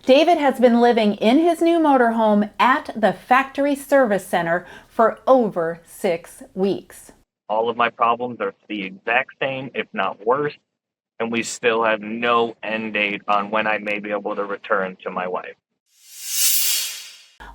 David has been living in his new motorhome at the factory service center for over 6 weeks. All of my problems are the exact same, if not worse, and we still have no end date on when I may be able to return to my wife.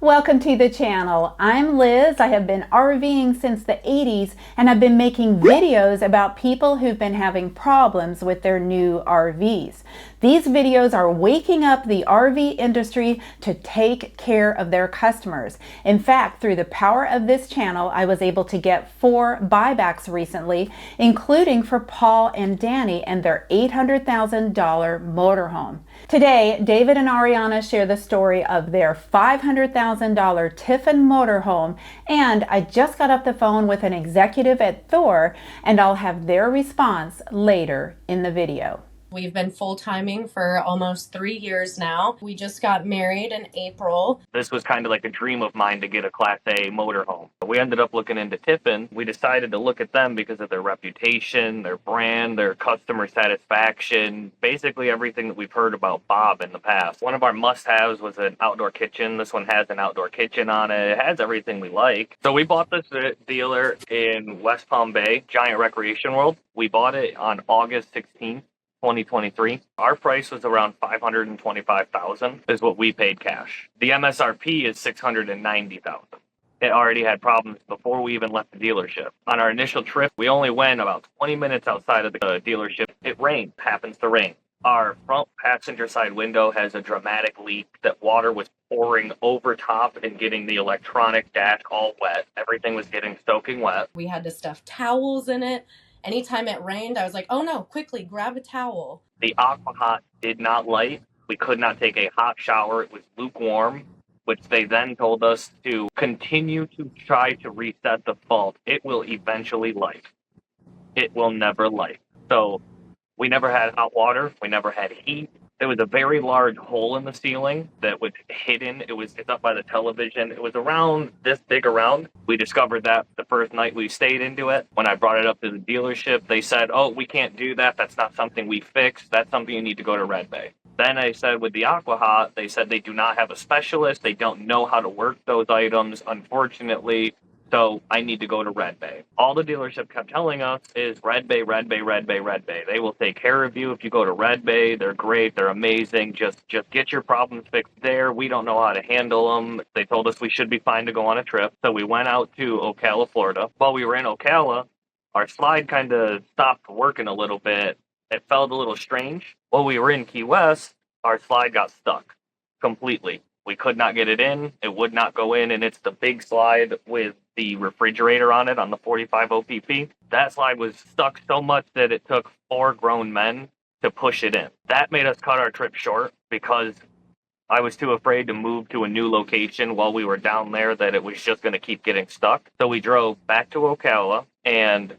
Welcome to the channel. I'm Liz. I have been RVing since the 80s and I've been making videos about people who've been having problems with their new RVs. These videos are waking up the RV industry to take care of their customers. In fact, through the power of this channel, I was able to get 4 buybacks recently, including for Paul and Danny and their $800,000 motorhome. Today, David and Ariana share the story of their $500,000 Tiffin motorhome, and I just got off the phone with an executive at Thor, and I'll have their response later in the video. We've been full-timing for almost 3 years now. We just got married in April. This was kind of like a dream of mine to get a Class A motorhome. We ended up looking into Tiffin. We decided to look at them because of their reputation, their brand, their customer satisfaction, basically everything that we've heard about Bob in the past. One of our must-haves was an outdoor kitchen. This one has an outdoor kitchen on it. It has everything we like. So we bought this dealer in West Palm Bay, Giant Recreation World. We bought it on August 16th. 2023. Our price was around $525,000 is what we paid cash. The MSRP is $690,000. It already had problems before we even left the dealership. On our initial trip, we only went about 20 minutes outside of the dealership. It rained, happens to rain. Our front passenger side window has a dramatic leak that water was pouring over top and getting the electronic dash all wet. Everything was getting soaking wet. We had to stuff towels in it. Anytime it rained, I was like, oh no, quickly grab a towel. The aqua hot did not light. We could not take a hot shower. It was lukewarm, which they then told us to continue to try to reset the fault. It will eventually light. It will never light. So we never had hot water. We never had heat. There was a very large hole in the ceiling that was hidden. It's up by the television. It was around this big around. We discovered that the first night we stayed into it. When I brought it up to the dealership, they said, oh, we can't do that. That's not something we fix. That's something you need to go to Red Bay. Then I said with the aqua hot, they said they do not have a specialist. They don't know how to work those items, unfortunately. So I need to go to Red Bay. All the dealership kept telling us is Red Bay, Red Bay, Red Bay, Red Bay. They will take care of you if you go to Red Bay. They're great. They're amazing. Just get your problems fixed there. We don't know how to handle them. They told us we should be fine to go on a trip. So we went out to Ocala, Florida. While we were in Ocala, our slide kind of stopped working a little bit. It felt a little strange. While we were in Key West, our slide got stuck completely. We could not get it in. It would not go in, and it's the big slide with the refrigerator on it on the 45 OPP. That slide was stuck so much that it took 4 grown men to push it in. That made us cut our trip short because I was too afraid to move to a new location while we were down there that it was just going to keep getting stuck. So we drove back to Ocala, and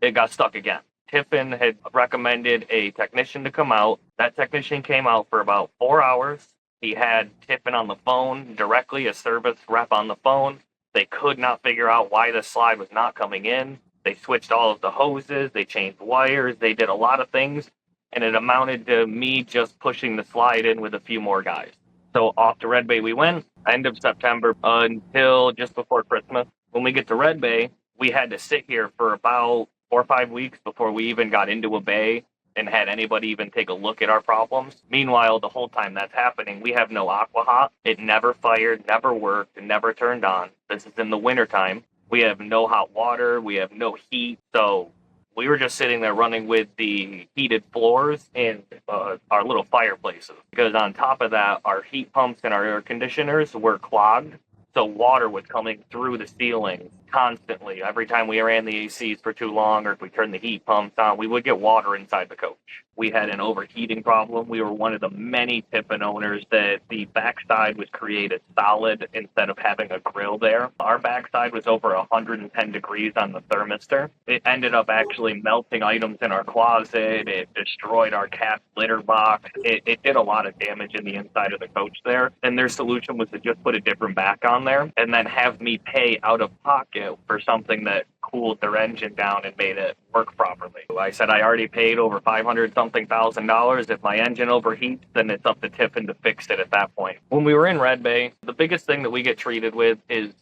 it got stuck again. Tiffin had recommended a technician to come out. That technician came out for about 4 hours. He had Tiffin on the phone directly, a service rep on the phone. They could not figure out why the slide was not coming in. They switched all of the hoses. They changed wires. They did a lot of things, and it amounted to me just pushing the slide in with a few more guys. So off to Red Bay we went, end of September until just before Christmas. When we get to Red Bay, we had to sit here for about 4 or 5 weeks before we even got into a bay and had anybody even take a look at our problems. Meanwhile, the whole time that's happening, we have no aqua hot. It never fired, never worked, and never turned on. This is in the wintertime. We have no hot water. We have no heat. So we were just sitting there running with the heated floors and our little fireplaces. Because on top of that, our heat pumps and our air conditioners were clogged. So water was coming through the ceiling constantly. Every time we ran the ACs for too long or if we turned the heat pumps on, we would get water inside the coach. We had an overheating problem. We were one of the many Tiffin owners that the backside was created solid instead of having a grill there. Our backside was over 110 degrees on the thermistor. It ended up actually melting items in our closet. It destroyed our cat litter box. It did a lot of damage in the inside of the coach there. And their solution was to just put a different back on there and then have me pay out of pocket for something that cooled their engine down and made it work properly. I said I already paid over $500-something thousand. If my engine overheats, then it's up to Tiffin to fix it at that point. When we were in Red Bay, the biggest thing that we get treated with is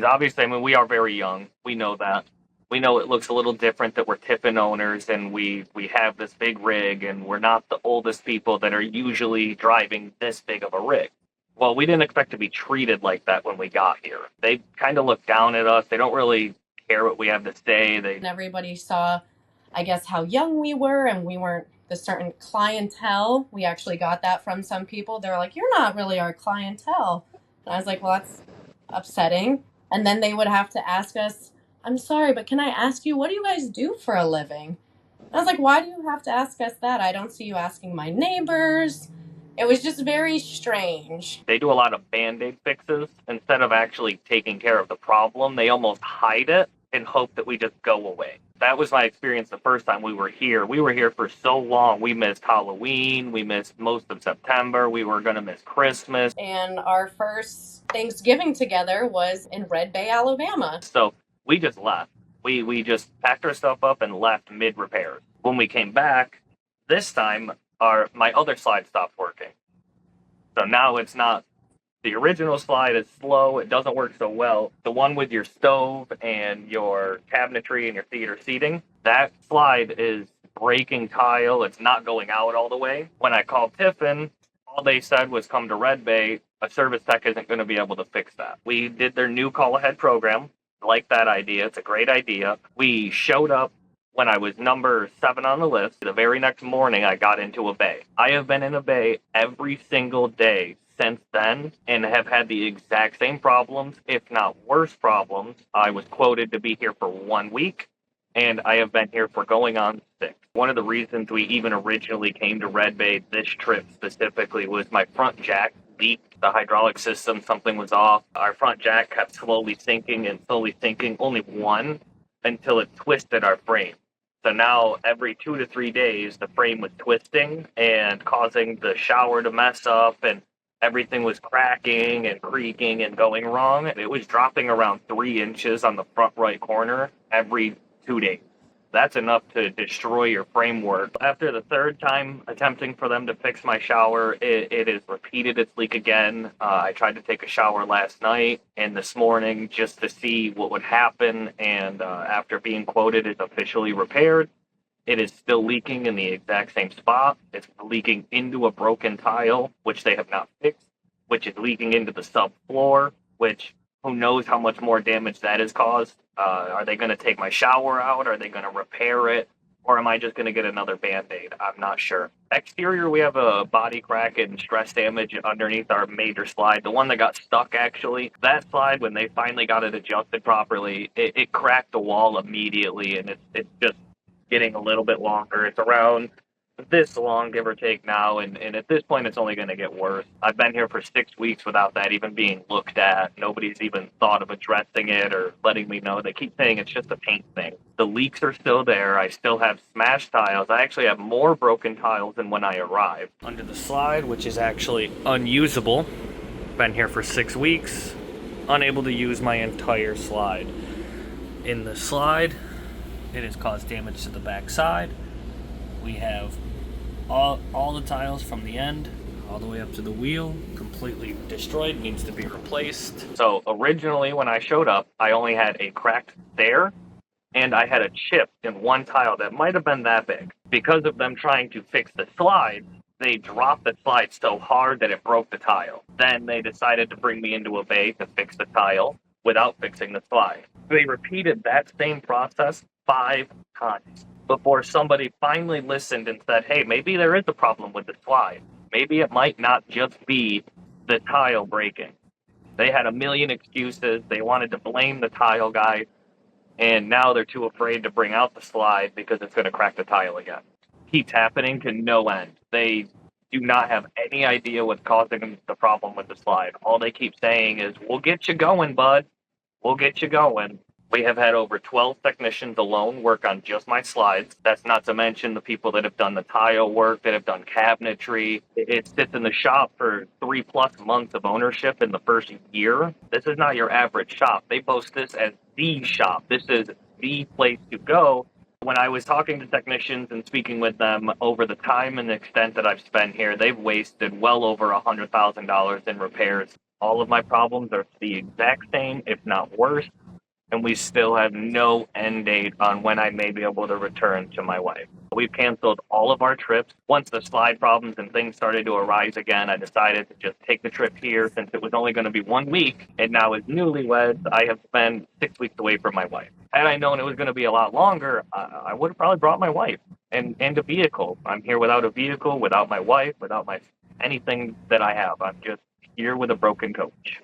obviously, I mean, we are very young. We know that. We know it looks a little different that we're Tiffin owners and we have this big rig and we're not the oldest people that are usually driving this big of a rig. Well, we didn't expect to be treated like that when we got here. They kind of look down at us. They don't really care what we have to say. And everybody saw, I guess, how young we were, and we weren't the certain clientele. We actually got that from some people. They're like, "You're not really our clientele." And I was like, "Well, that's upsetting." And then they would have to ask us, "I'm sorry, but can I ask you, what do you guys do for a living?" I was like, "Why do you have to ask us that? I don't see you asking my neighbors." It was just very strange. They do a lot of Band-Aid fixes. Instead of actually taking care of the problem, they almost hide it and hope that we just go away. That was my experience the first time we were here. We were here for so long. We missed Halloween. We missed most of September. We were going to miss Christmas. And our first Thanksgiving together was in Red Bay, Alabama. So we just left. We just packed our stuff up and left mid-repairs. When we came back, this time, my other slide stopped working. So now it's not, the original slide is slow, it doesn't work so well. The one with your stove and your cabinetry and your theater seating, that slide is breaking tile, it's not going out all the way. When I called Tiffin, all they said was come to Red Bay, a service tech isn't going to be able to fix that. We did their new call ahead program, like that idea, it's a great idea. We showed up when I was number 7 on the list. The very next morning, I got into a bay. I have been in a bay every single day since then and have had the exact same problems, if not worse problems. I was quoted to be here for 1 week, and I have been here for going on 6. One of the reasons we even originally came to Red Bay this trip specifically was my front jack leaked. The hydraulic system, something was off. Our front jack kept slowly sinking, only one, until it twisted our frame. So now every 2 to 3 days, the frame was twisting and causing the shower to mess up, and everything was cracking and creaking and going wrong. It was dropping around 3 inches on the front right corner every 2 days. That's enough to destroy your framework. After the 3rd time attempting for them to fix my shower, it has repeated its leak again. I tried to take a shower last night and this morning just to see what would happen, and after being quoted as officially repaired, it is still leaking in the exact same spot. It's leaking into a broken tile, which they have not fixed, which is leaking into the subfloor, which who knows how much more damage that has caused. Are they going to take my shower out? Are they going to repair it? Or am I just going to get another Band-Aid? I'm not sure. Exterior, we have a body crack and stress damage underneath our major slide. The one that got stuck, actually. That slide, when they finally got it adjusted properly, it cracked the wall immediately, and it's just getting a little bit longer. It's around this long, give or take now, and at this point it's only going to get worse. I've been here for 6 weeks without that even being looked at. Nobody's even thought of addressing it or letting me know. They keep saying it's just a paint thing. The leaks are still there. I still have smashed tiles. I actually have more broken tiles than when I arrived. Under the slide, which is actually unusable. Been here for 6 weeks, unable to use my entire slide. In the slide, it has caused damage to the back side. We have all the tiles from the end all the way up to the wheel completely destroyed, needs to be replaced. So originally when I showed up, I only had a cracked stair and I had a chip in one tile that might have been that big. Because of them trying to fix the slide, they dropped the slide so hard that it broke the tile. Then they decided to bring me into a bay to fix the tile without fixing the slide. They repeated that same process 5 times before somebody finally listened and said, hey, maybe there is a problem with the slide. Maybe it might not just be the tile breaking. They had a million excuses. They wanted to blame the tile guy, and now they're too afraid to bring out the slide because it's going to crack the tile again. Keeps happening to no end. They do not have any idea what's causing the problem with the slide. All they keep saying is, we'll get you going, bud. We'll get you going. We have had over 12 technicians alone work on just my slides. That's not to mention the people that have done the tile work, that have done cabinetry. It sits in the shop for 3+ months of ownership in the first year. This is not your average shop. They boast this as the shop. This is the place to go. When I was talking to technicians and speaking with them over the time and extent that I've spent here, they've wasted well over $100,000 in repairs. All of my problems are the exact same, if not worse, and we still have no end date on when I may be able to return to my wife. We've canceled all of our trips. Once the slide problems and things started to arise again, I decided to just take the trip here since it was only going to be 1 week. And now as newlyweds, I have spent 6 weeks away from my wife. Had I known it was going to be a lot longer, I would have probably brought my wife and a vehicle. I'm here without a vehicle, without my wife, without anything that I have. I'm just here with a broken coach.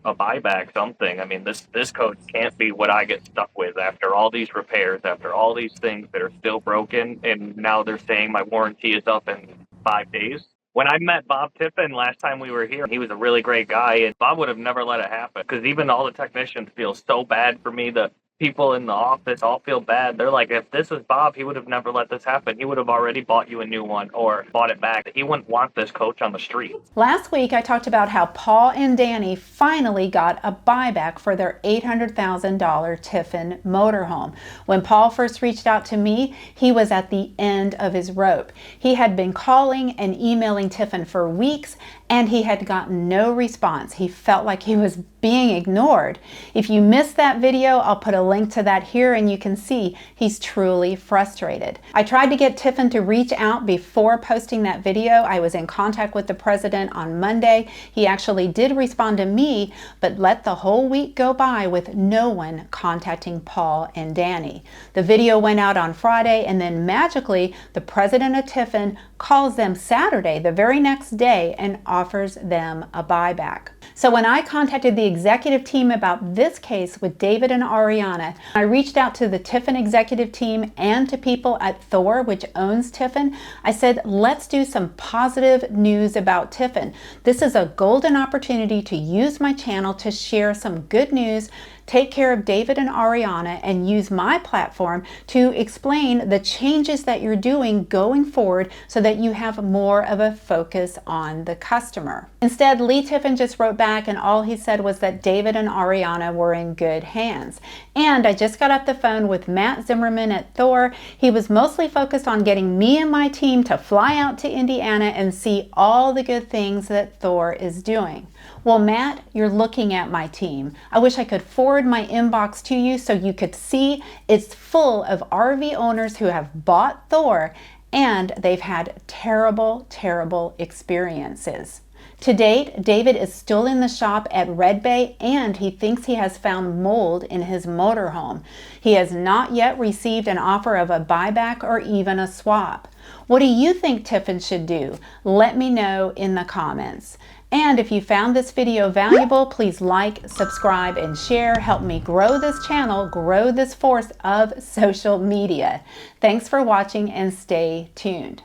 A buyback, something. I mean, this coach can't be what I get stuck with after all these repairs, after all these things that are still broken, and now they're saying my warranty is up in 5 days. When I met Bob Tiffin last time we were here, he was a really great guy, and Bob would have never let it happen, because even all the technicians feel so bad for me. The people in the office all feel bad. They're like, if this was Bob, he would have never let this happen. He would have already bought you a new one or bought it back. He wouldn't want this coach on the street. Last week, I talked about how Paul and Danny finally got a buyback for their $800,000 Tiffin motorhome. When Paul first reached out to me, he was at the end of his rope. He had been calling and emailing Tiffin for weeks, and he had gotten no response. He felt like he was being ignored. If you missed that video, I'll put a link to that here, and you can see he's truly frustrated. I tried to get Tiffin to reach out before posting that video. I was in contact with the president on Monday. He actually did respond to me, but let the whole week go by with no one contacting Paul and Danny. The video went out on Friday, and then magically, the president of Tiffin calls them Saturday, the very next day, and offers them a buyback. So when I contacted the executive team about this case with David and Ariana, I reached out to the Tiffin executive team and to people at Thor, which owns Tiffin. I said, let's do some positive news about Tiffin. This is a golden opportunity to use my channel to share some good news, take care of David and Ariana, and use my platform to explain the changes that you're doing going forward so that you have more of a focus on the customer. Instead, Lee Tiffin just wrote back, and all he said was that David and Ariana were in good hands. And I just got off the phone with Matt Zimmerman at Thor. He was mostly focused on getting me and my team to fly out to Indiana and see all the good things that Thor is doing. Well, Matt, you're looking at my team. I wish I could forward my inbox to you so you could see it's full of RV owners who have bought Thor and they've had terrible, terrible experiences. To date, David is still in the shop at Red Bay, and he thinks he has found mold in his motorhome. He has not yet received an offer of a buyback or even a swap. What do you think Tiffin should do? Let me know in the comments. And if you found this video valuable, please like, subscribe, and share. Help me grow this channel, grow this force of social media. Thanks for watching, and stay tuned.